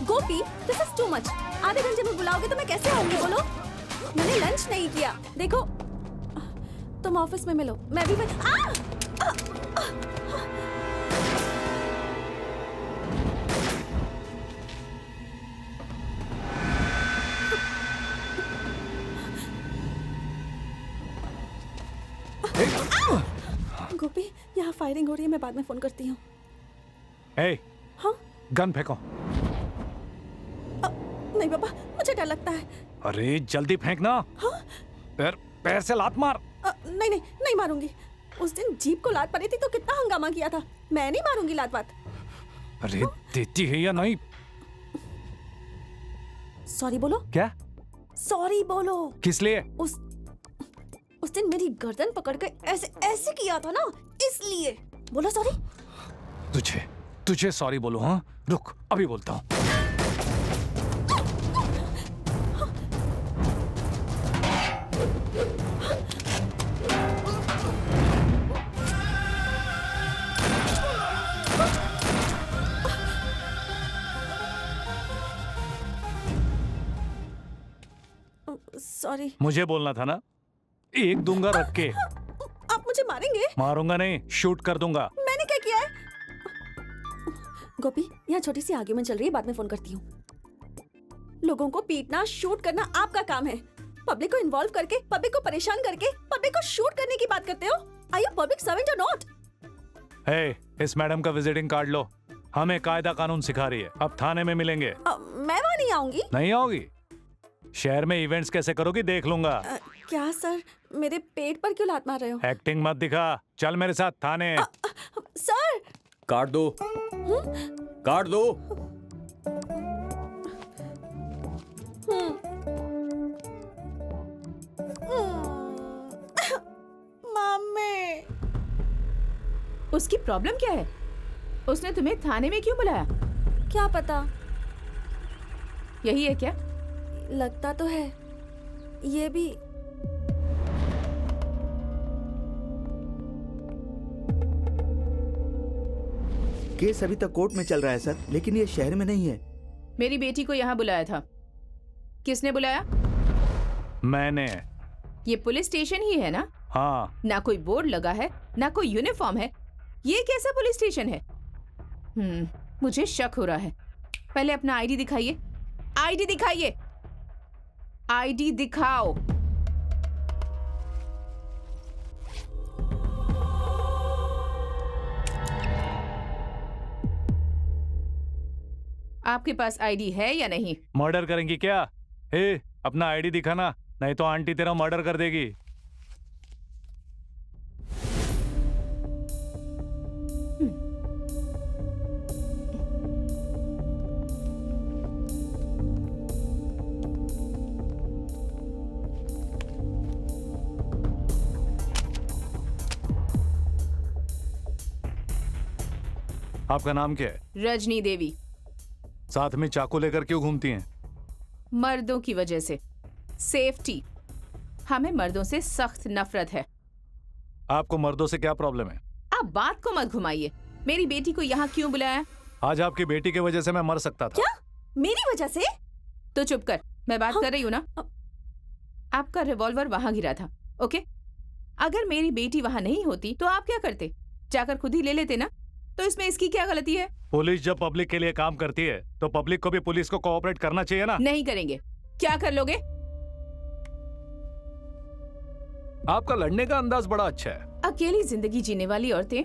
Gopi, this is too much. आधे घंटे में बुलाओगे तो मैं कैसे आऊंगी बोलो? मैंने लंच नहीं किया। देखो, तुम ऑफिस में मिलो, मैं भी गोपी, यहाँ फायरिंग हो रही है, मैं बाद में फोन करती हूँ। हाँ? गन फेंको। नहीं पापा, मुझे डर लगता है। अरे जल्दी फेंकना। हाँ? पैर से लात मार। नहीं नहीं नहीं मारूंगी। उस दिन जीप को लात पड़ी थी तो कितना हंगामा किया था। मैं नहीं मारूंगी लात बात। अरे देती है या नहीं? सॉरी बोलो। क्या? सॉरी बोलो। किस लिए? उस दिन मेरी गर्दन पकड़ के ऐसे ऐसे किया था ना, इसलिए बोलो सॉरी। तुझे सॉरी बोलो? हाँ रुक, अभी बोलता हूँ। सॉरी। मुझे बोलना था ना। एक दूंगा रख के। आप मुझे मारेंगे? मारूंगा नहीं, शूट कर दूंगा। मैंने क्या किया है? गोपी, यहाँ छोटी सी आर्ग्यूमेंट चल रही है, बाद में फोन करती हूँ। लोगों को पीटना, शूट करना आपका काम है। पब्लिक को इन्वॉल्व करके, पब्लिक को परेशान करके, पब्लिक को शूट करने की बात करते हो। आर यू पब्लिक सर्वेंट और नॉट? इस मैडम का विजिटिंग कार्ड लो। हमें कायदा कानून सिखा रही है। अब थाने में मिलेंगे। मैं वहाँ नहीं आऊंगी। नहीं आओगी? शहर में इवेंट्स कैसे करोगी देख लूंगा। क्या सर, मेरे पेट पर क्यों लात मार रहे हो? एक्टिंग मत दिखा, चल मेरे साथ थाने। सर, कार्ड दो। कार्ड दो। मम्मी। उसकी प्रॉब्लम क्या है? उसने तुम्हें थाने में क्यों बुलाया? क्या पता, यही है क्या? लगता तो है। ये भी केस अभी तक कोर्ट में चल रहा है सर, लेकिन ये शहर में नहीं है। मेरी बेटी को यहाँ बुलाया था। किसने बुलाया? मैंने। ये पुलिस स्टेशन ही है ना? हाँ। ना कोई बोर्ड लगा है, ना कोई यूनिफॉर्म है। ये कैसा पुलिस स्टेशन है? मुझे शक हो रहा है। पहले अपना आईडी दिखाइए। आईडी दिखाइए। आईडी दिखाओ। आपके पास आईडी है या नहीं? मर्डर करेंगी क्या? अपना आईडी दिखाना, नहीं तो आंटी तेरा मर्डर कर देगी। आपका नाम क्या है? रजनी देवी। साथ में चाकू लेकर क्यों घूमती हैं? मर्दों की वजह से। सेफ्टी। हमें मर्दों से सख्त नफरत है। आपको मर्दों से क्या प्रॉब्लम है? आप बात को मत घुमाइए। मेरी बेटी को यहाँ क्यों बुलाया? आज आपकी बेटी की वजह से मैं मर सकता था। क्या? मेरी वजह से? तो चुप कर, मैं बात कर रही हूँ ना। आपका रिवॉल्वर वहां गिरा था, ओके? अगर मेरी बेटी वहां नहीं होती तो आप क्या करते? जाकर खुद ही ले लेते ना। तो इसमें इसकी क्या गलती है? पुलिस जब पब्लिक के लिए काम करती है तो पब्लिक को भी पुलिस को कोऑपरेट करना चाहिए ना। नहीं करेंगे। क्या कर लोगे? आपका लड़ने का अंदाज बड़ा अच्छा है। अकेली जिंदगी जीने वाली औरतें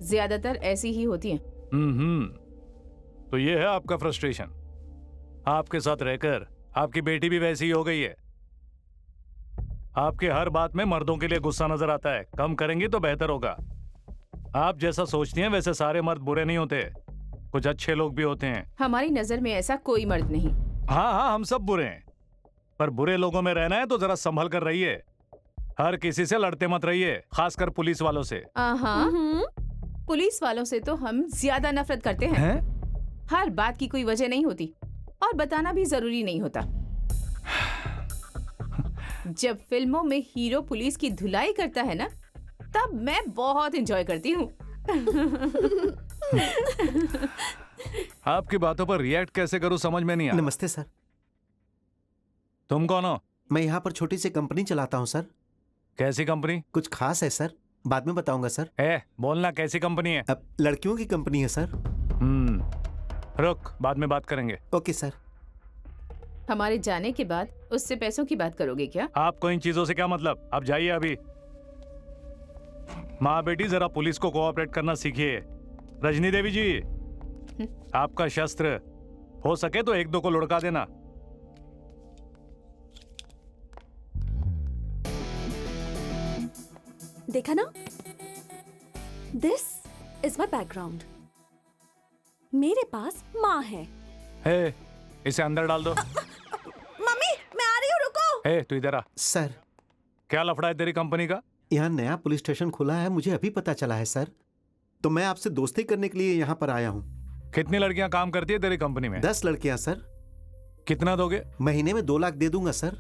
ज्यादातर ऐसी ही होती हैं। तो ये है आपका फ्रस्ट्रेशन। आपके साथ रहकर आपकी बेटी भी वैसी ही हो गई है। आपके हर बात में मर्दों के लिए गुस्सा नजर आता है। कम करेंगी तो बेहतर होगा। आप जैसा सोचती हैं वैसे सारे मर्द बुरे नहीं होते, कुछ अच्छे लोग भी होते हैं। हमारी नजर में ऐसा कोई मर्द नहीं। हाँ, हम सब बुरे हैं, पर बुरे लोगों में रहना है तो जरा संभल कर रहिए। हर किसी से लड़ते मत रहिए, खासकर पुलिस वालों से। पुलिस वालों से तो हम ज्यादा नफरत करते हैं। हर बात की कोई वजह नहीं होती और बताना भी जरूरी नहीं होता। जब फिल्मों में हीरो पुलिस की धुलाई करता है ना, तब मैं बहुत एंजॉय करती हूँ। आपकी बातों पर रिएक्ट कैसे करूं समझ में नहीं आ रहा। नमस्ते सर। तुम कौन हो? मैं यहाँ पर छोटी सी कंपनी चलाता हूँ सर। कैसी कंपनी? कुछ खास है सर, बाद में बताऊंगा सर। बोलना कैसी कंपनी है? अब लड़कियों की कंपनी है सर। रुक, बाद में बात करेंगे। Okay sir. हमारे जाने के बाद उससे पैसों की बात करोगे क्या? आपको इन चीजों से क्या मतलब? आप जाइए अभी। माँ बेटी जरा पुलिस को कोऑपरेट करना सीखिए। रजनी देवी जी, आपका शस्त्र हो सके तो एक दो को लुढ़का देना। देखा ना, दिस इज माई बैकग्राउंड। मेरे पास माँ है। इसे अंदर डाल दो। मम्मी मैं आ रही हूँ, रुको। तू इधर आ। सर, क्या लफड़ा है तेरी कंपनी का? यहाँ नया पुलिस स्टेशन खुला है, मुझे अभी पता चला है सर। तो मैं आपसे दोस्ती करने के लिए यहाँ पर आया हूँ। कितनी लड़कियां काम करती है तेरी कंपनी में? 10 लड़कियाँ सर। कितना दोगे? महीने में 2 लाख दे दूंगा सर।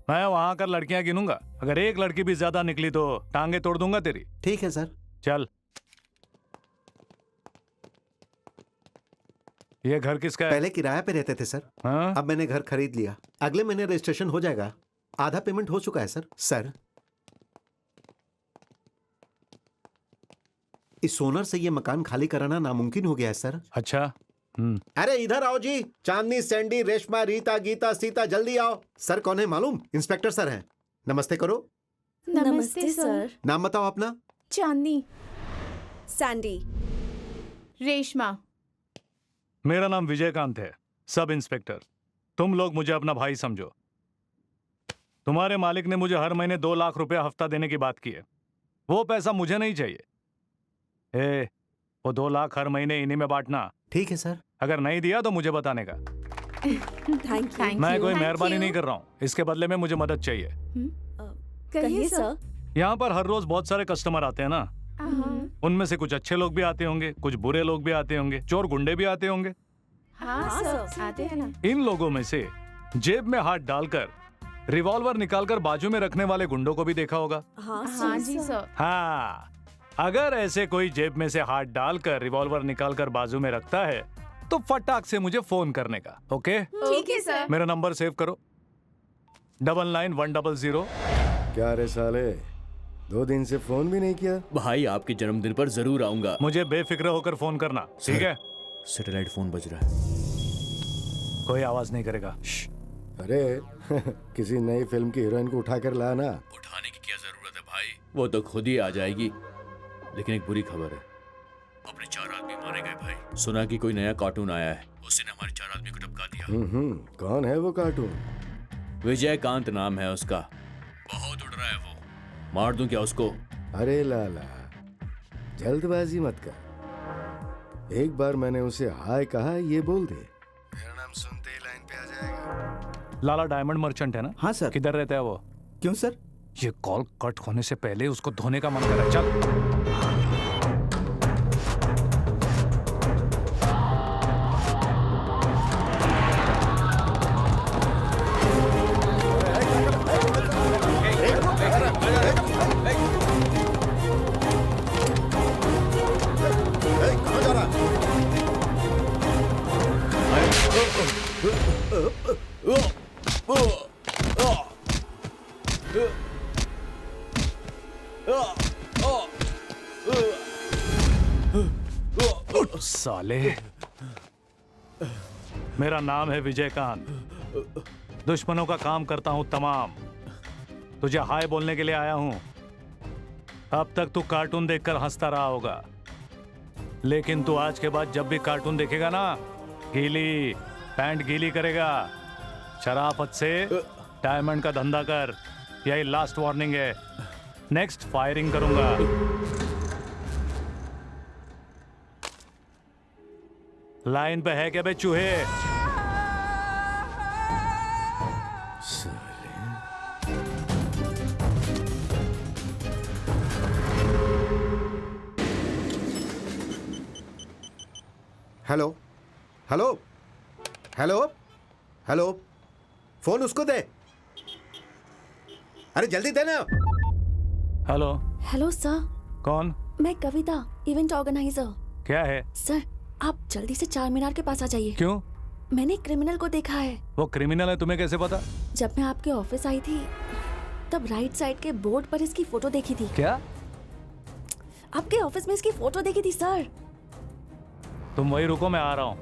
मैं वहां कर लड़कियां गिनूंगा, अगर एक लड़की भी ज्यादा निकली तो टांगे तोड़ दूंगा तेरी। ठीक है सर। चल। ये घर किसका है? पहले किराया पे रहते थे सर। हाँ? अब मैंने घर खरीद लिया, अगले महीने रजिस्ट्रेशन हो जाएगा। आधा पेमेंट हो चुका है सर। सर, इस ओनर से ये मकान खाली कराना नामुमकिन हो गया है सर। अच्छा। अरे इधर आओ जी। चांदनी, सैंडी, रेशमा, रीता, गीता, सीता, जल्दी आओ। सर कौन है मालूम? इंस्पेक्टर सर हैं। नमस्ते करो। नमस्ते सर। नाम बताओ अपना। चांदनी। सैंडी। रेशमा। मेरा नाम विजयकांत है, सब इंस्पेक्टर। तुम लोग मुझे अपना भाई समझो। तुम्हारे मालिक ने मुझे हर महीने 2 लाख रुपया हफ्ता देने की बात की है। वो पैसा मुझे नहीं चाहिए। वो 2 लाख हर महीने इन्हीं में बांटना। ठीक है सर। अगर नहीं दिया तो मुझे बताने का। Thank you. मैं कोई Thank मेहरबानी you. नहीं कर रहा हूँ, इसके बदले में मुझे मदद चाहिए। कहिए सर। यहाँ पर हर रोज बहुत सारे कस्टमर आते हैं ना, उनमें से कुछ अच्छे लोग भी आते होंगे, कुछ बुरे लोग भी आते होंगे, चोर गुंडे भी आते होंगे। हाँ सर, आते हैं ना। इन लोगों में से जेब में हाथ डालकर रिवॉल्वर निकालकर बाजू में रखने वाले गुंडों को भी देखा होगा। हाँ हाँ जी सर। हाँ, अगर ऐसे कोई जेब में से हाथ डालकर रिवॉल्वर निकालकर बाजू में रखता है तो फटाक से मुझे फोन करने का। ओके? ठीक है सर। मेरा नंबर सेव करो, 99-100। क्या रे साले, 2 दिन से फोन भी नहीं किया? भाई आपके जन्मदिन पर जरूर आऊंगा। मुझे बेफिक्र होकर फोन करना, ठीक है? सैटेलाइट फोन बज रहा है। कोई आवाज नहीं करेगा। अरे किसी नई फिल्म की हीरोइन को उठा कर ला ना। उठाने की क्या जरूरत है भाई, वो तो खुद ही आ जाएगी। लेकिन एक बुरी खबर है, अपने 4 आदमी मारे गए भाई। सुना कि कोई नया कार्टून आया है, उसने हमारे 4 आदमी को टपका दिया। कौन है वो कार्टून? विजयकांत नाम है उसका। बहुत उड़ रहा है वो, मार दूं क्या उसको? अरे लाला, जल्दबाजी मत कर। एक बार मैंने उसे हाय कहा, ये बोल दे, मेरा नाम सुनते ही लाइन पे आ जाएगा। लाला डायमंड मर्चेंट है ना? हाँ सर। किधर रहता है वो? क्यों सर? ये कॉल कट होने से पहले उसको धोने का मन कर रहा है। चल। साले, मेरा नाम है विजयकांत, दुश्मनों का काम करता हूं तमाम। तुझे हाय बोलने के लिए आया हूं। अब तक तू कार्टून देखकर हंसता रहा होगा, लेकिन तू आज के बाद जब भी कार्टून देखेगा ना, गीली पैंट गीली करेगा। शराफत से डायमंड का धंधा कर, यही लास्ट वार्निंग है। नेक्स्ट फायरिंग करूंगा। लाइन पे है क्या बे चूहे? Hello hello hello hello, phone उसको दे। अरे जल्दी देना। हेलो, हेलो सर, कौन? मैं कविता, इवेंट ऑर्गेनाइजर। क्या है? सर, आप जल्दी से चार मीनार के पास आ जाइए। क्यों? मैंने एक क्रिमिनल को देखा है। वो क्रिमिनल है, तुम्हें कैसे पता? जब मैं आपके ऑफिस आई थी तब राइट साइड के बोर्ड पर इसकी फोटो देखी थी। क्या? आपके ऑफिस में इसकी फोटो देखी थी सर। तुम वही रुको, मैं आ रहा हूं।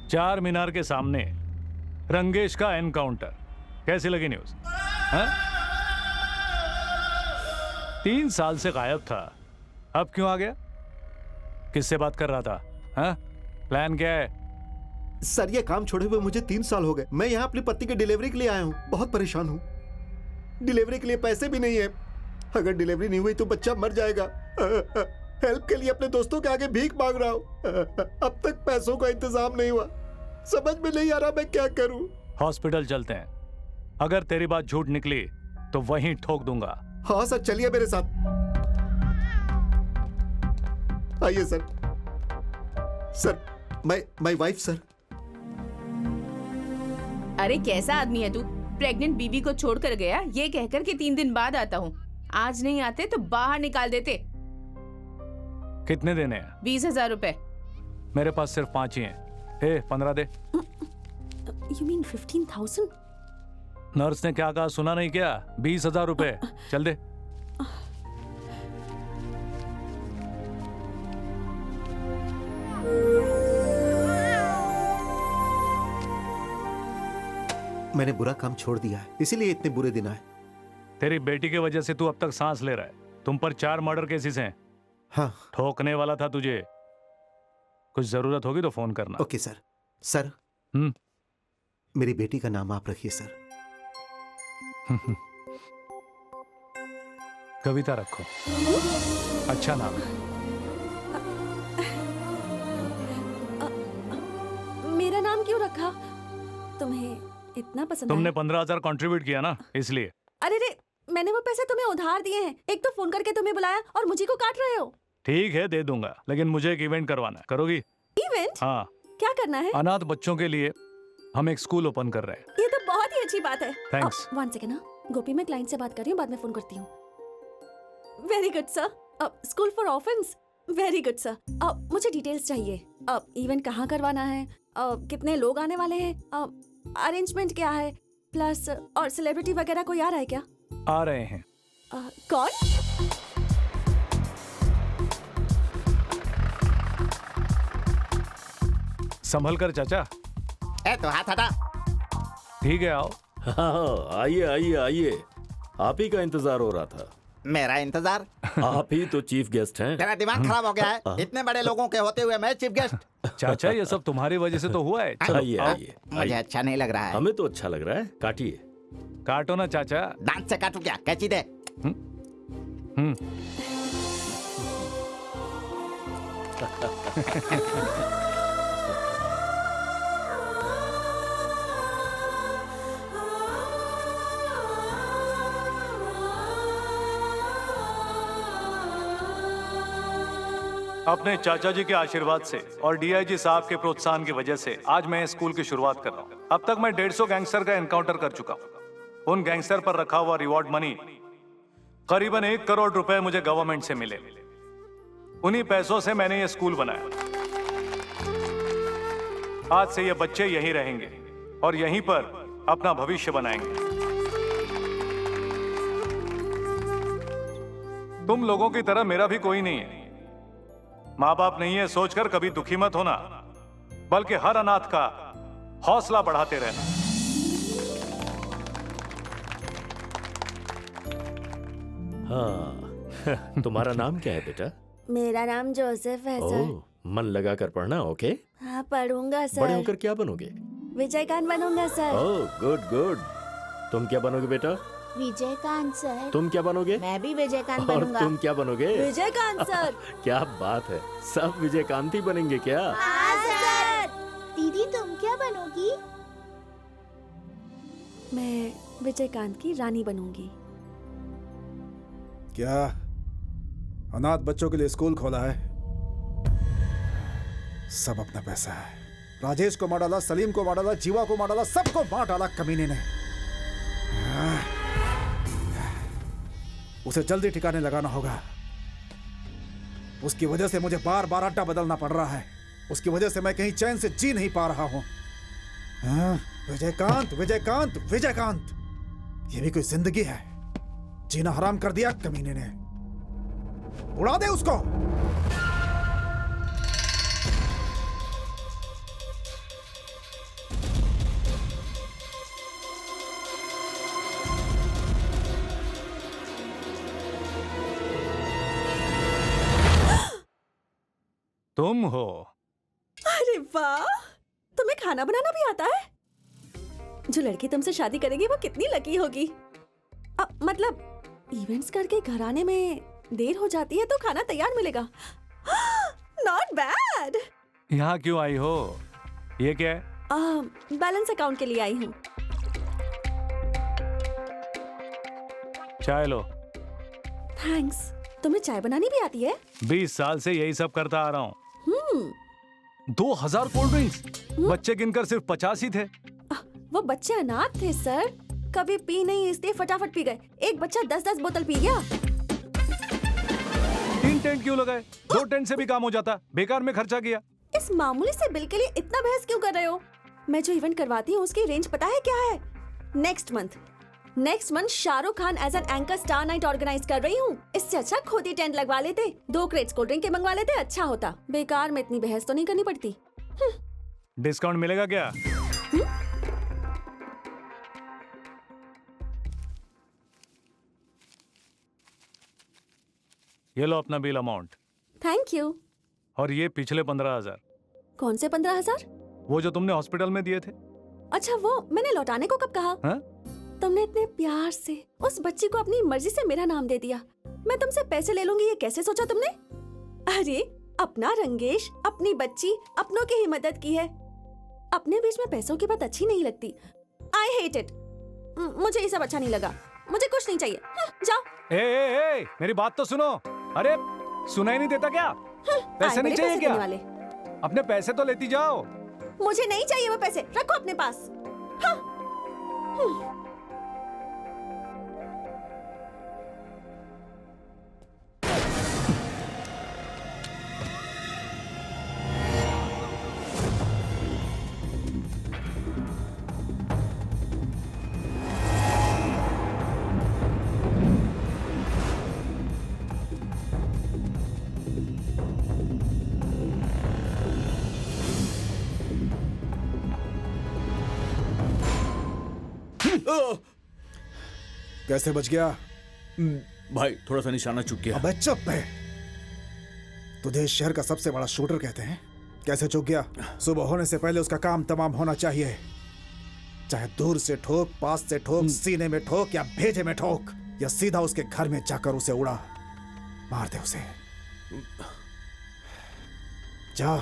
चार मीनार के सामने रंगेश का एनकाउंटर, कैसी लगी न्यूज? हाँ? 3 साल से गायब था, अब क्यों आ गया? किससे बात कर रहा था? हाँ? प्लान क्या है? सर ये काम छोड़े हुए मुझे 3 साल हो गए। मैं यहाँ अपनी पत्नी की डिलीवरी के लिए आया हूँ। बहुत परेशान हूँ। डिलीवरी के लिए पैसे भी नहीं है। अगर डिलीवरी नहीं हुई तो बच्चा मर जाएगा। हेल्प के लिए अपने दोस्तों के आगे भीख मांग रहा हूँ। अब तक पैसों का इंतजाम नहीं हुआ। समझ में नहीं आ रहा मैं क्या करूँ। हॉस्पिटल चलते हैं, अगर तेरी बात झूठ निकली तो वहीं ठोक दूंगा। हाँ सर, चलिए मेरे साथ। आइए sir. Sir my wife sir. अरे कैसा आदमी है तू? प्रेग्नेंट बीवी को छोड़कर गया ये कहकर कि 3 दिन बाद आता हूँ। आज नहीं आते तो बाहर निकाल देते। कितने देने हैं? 20,000 रुपए। मेरे पास सिर्फ 5 ही हैं। 15 दे। You mean 15,000? नर्स ने क्या कहा सुना नहीं क्या? 20,000 रुपए। चल दे। मैंने बुरा काम छोड़ दिया है, इसीलिए इतने बुरे दिन आए। तेरी बेटी की वजह से तू अब तक सांस ले रहा है। तुम पर 4 मर्डर केसेस हैं। हाँ ठोकने वाला था तुझे। कुछ जरूरत होगी तो फोन करना। Okay sir. सर मेरी बेटी का नाम आप रखिए सर। कविता रखो, अच्छा नाम है। मेरा नाम क्यों रखा? तुम्हें इतना पसंद तुमने आया? 15,000 कंट्रीब्यूट किया ना, इसलिए। अरे रे, मैंने वो पैसे तुम्हें उधार दिए हैं। एक तो फोन करके तुम्हें बुलाया और मुझे को काट रहे हो। ठीक है, दे दूंगा, लेकिन मुझे एक इवेंट करवाना है। करोगी? इवेंट? हाँ। क्या करना है? अनाथ बच्चों के लिए हम एक स्कूल ओपन कर रहे हैं। ये तो बहुत ही अच्छी बात है। Thanks. 1 सेकेंड ना, गोपी मैं क्लाइंट से बात कर रही हूँ, बाद में फोन करती हूँ। Very good sir. School for orphans. Very good sir. मुझे डिटेल्स चाहिए। इवेंट कहाँ करवाना है, कितने लोग आने वाले हैं, अरेंजमेंट क्या है, प्लस और सेलिब्रिटी वगैरह कोई आ रहा है क्या? आ रहे हैं। कौन? संभल कर चाचा। तो हाथ हटा। ठीक है, आओ। हाँ, आइए आइए आइए। आप ही का इंतजार हो रहा था। मेरा इंतजार? आप ही तो चीफ गेस्ट हैं। तेरा दिमाग खराब हो गया है? इतने बड़े लोगों के होते हुए मैं चीफ गेस्ट? चाचा, ये सब तुम्हारी वजह से तो हुआ है। चलो, आइए आओ। आइए मुझे आइए। अच्छा नहीं लग रहा है। हमें तो अच्छा लग रहा है, काटिए। काटो ना चाचा। दांत से काटू क्या? कैची दे। हम्म। अपने चाचा जी के आशीर्वाद से और डीआईजी साहब के प्रोत्साहन की वजह से आज मैं स्कूल की शुरुआत कर रहा हूँ। अब तक मैं 150 गैंगस्टर का एनकाउंटर कर चुका हूँ। उन गैंगस्टर पर रखा हुआ रिवॉर्ड मनी करीबन 1 करोड़ रुपए मुझे गवर्नमेंट से मिले। उन्हीं पैसों से मैंने ये स्कूल बनाया। आज से ये बच्चे यहीं रहेंगे और यहीं पर अपना भविष्य बनाएंगे। तुम लोगों की तरह मेरा भी कोई नहीं है। माँ बाप नहीं है सोचकर कभी दुखी मत होना, बल्कि हर अनाथ का हौसला बढ़ाते रहना। हाँ, तुम्हारा नाम क्या है बेटा? मेरा नाम जोसेफ है सर। ओह, मन लगा कर पढ़ना, ओके? हाँ पढ़ूंगा सर। बड़े होकर क्या बनोगे? विजयकांत बनूंगा सर। Oh good good. तुम क्या बनोगे बेटा? विजयकांत सर। तुम क्या बनोगे? मैं भी विजयकांत और बनूंगा। तुम क्या बनोगे? विजयकांत सर। क्या बात है, सब विजयकांत ही बनेंगे क्या? हाँ सर। दीदी तुम क्या बनोगी? मैं विजयकांत की रानी बनूंगी। क्या अनाथ बच्चों के लिए स्कूल खोला है? सब अपना पैसा है, राजेश को मार डाला, सलीम को मार डाला, जीवा को मार डाला, सबको मार डाला कमीने ने। उसे जल्दी ठिकाने लगाना होगा। उसकी वजह से मुझे बार बार अड्डा बदलना पड़ रहा है। उसकी वजह से मैं कहीं चैन से जी नहीं पा रहा हूं। विजयकांत, विजयकांत, विजयकांत, ये भी कोई जिंदगी है? जीना हराम कर दिया कमीने ने। उड़ा दे उसको। तुम हो? अरे वाह, तुम्हें खाना बनाना भी आता है? जो लड़की तुमसे शादी करेगी वो कितनी लकी होगी। मतलब इवेंट्स करके घर आने में देर हो जाती है तो खाना तैयार मिलेगा। Not bad. यहाँ क्यों आई हो? ये क्या है? बैलेंस अकाउंट के लिए आई हूँ। चाय लो। थैंक्स। तुम्हें चाय बनानी भी आती है? 20 साल से यही सब करता आ रहा हूँ। 2000 कोल्ड ड्रिंक्स, बच्चे गिनकर सिर्फ 50 ही थे। वो बच्चे अनाथ थे सर, कभी पी नहीं इसलिए फटाफट पी गए। एक बच्चा 10-10 बोतल पी गया। 3 टेंट क्यों लगाए? 2 टेंट से भी काम हो जाता, बेकार में खर्चा किया। इस मामूली से बिल के लिए इतना बहस क्यों कर रहे हो? मैं जो इवेंट करवाती हूँ उसकी रेंज पता है क्या है? Next month Shahrukh Khan as an anchor star night organise कर रही हूँ। इससे अच्छा खुद ही टेंट लगवा लेते, 2 क्रेट्स कोल्ड ड्रिंक के मंगवा लेते, अच्छा होता। बेकार में इतनी बहस तो नहीं करनी पड़ती। डिस्काउंट मिलेगा क्या? ये लो अपना बिल अमाउंट। Thank you. और ये पिछले 15,000। कौन से 15,000? वो जो तुमने हॉस्पिटल में दिए थे। अच्छा वो मैंने लौटाने को कब कहा? हा? तुमने इतने प्यार से उस बच्ची को अपनी मर्जी से मेरा नाम दे दिया। मैं तुमसे पैसे ले लूंगी ये कैसे सोचा तुमने? अरे अपना रंगेश, अपनी बच्ची, अपनों की ही मदद की है। अपने बीच में पैसों की बात अच्छी नहीं लगती। I hate it. मुझे ये सब अच्छा नहीं लगा। मुझे कुछ नहीं चाहिए। जाओ। ए, मेरी बात तो सुनो। अरे सुनाई नहीं देता क्या? पैसे नहीं चाहिए क्या? वाले। अपने पैसे तो लेती जाओ। मुझे नहीं चाहिए वो पैसे, रखो अपने पास। हाँ। कैसे बच गया? भाई थोड़ा सा निशाना चूक गया। अबे चुप है। तुझे इस शहर का सबसे बड़ा शूटर कहते हैं। कैसे चूक गया? सुबह होने से पहले उसका काम तमाम होना चाहिए। चाहे दूर से ठोक, पास से ठोक, सीने में ठोक या भेजे में ठोक, या सीधा उसके घर में जाकर उसे उड़ा मार दे उसे। जा।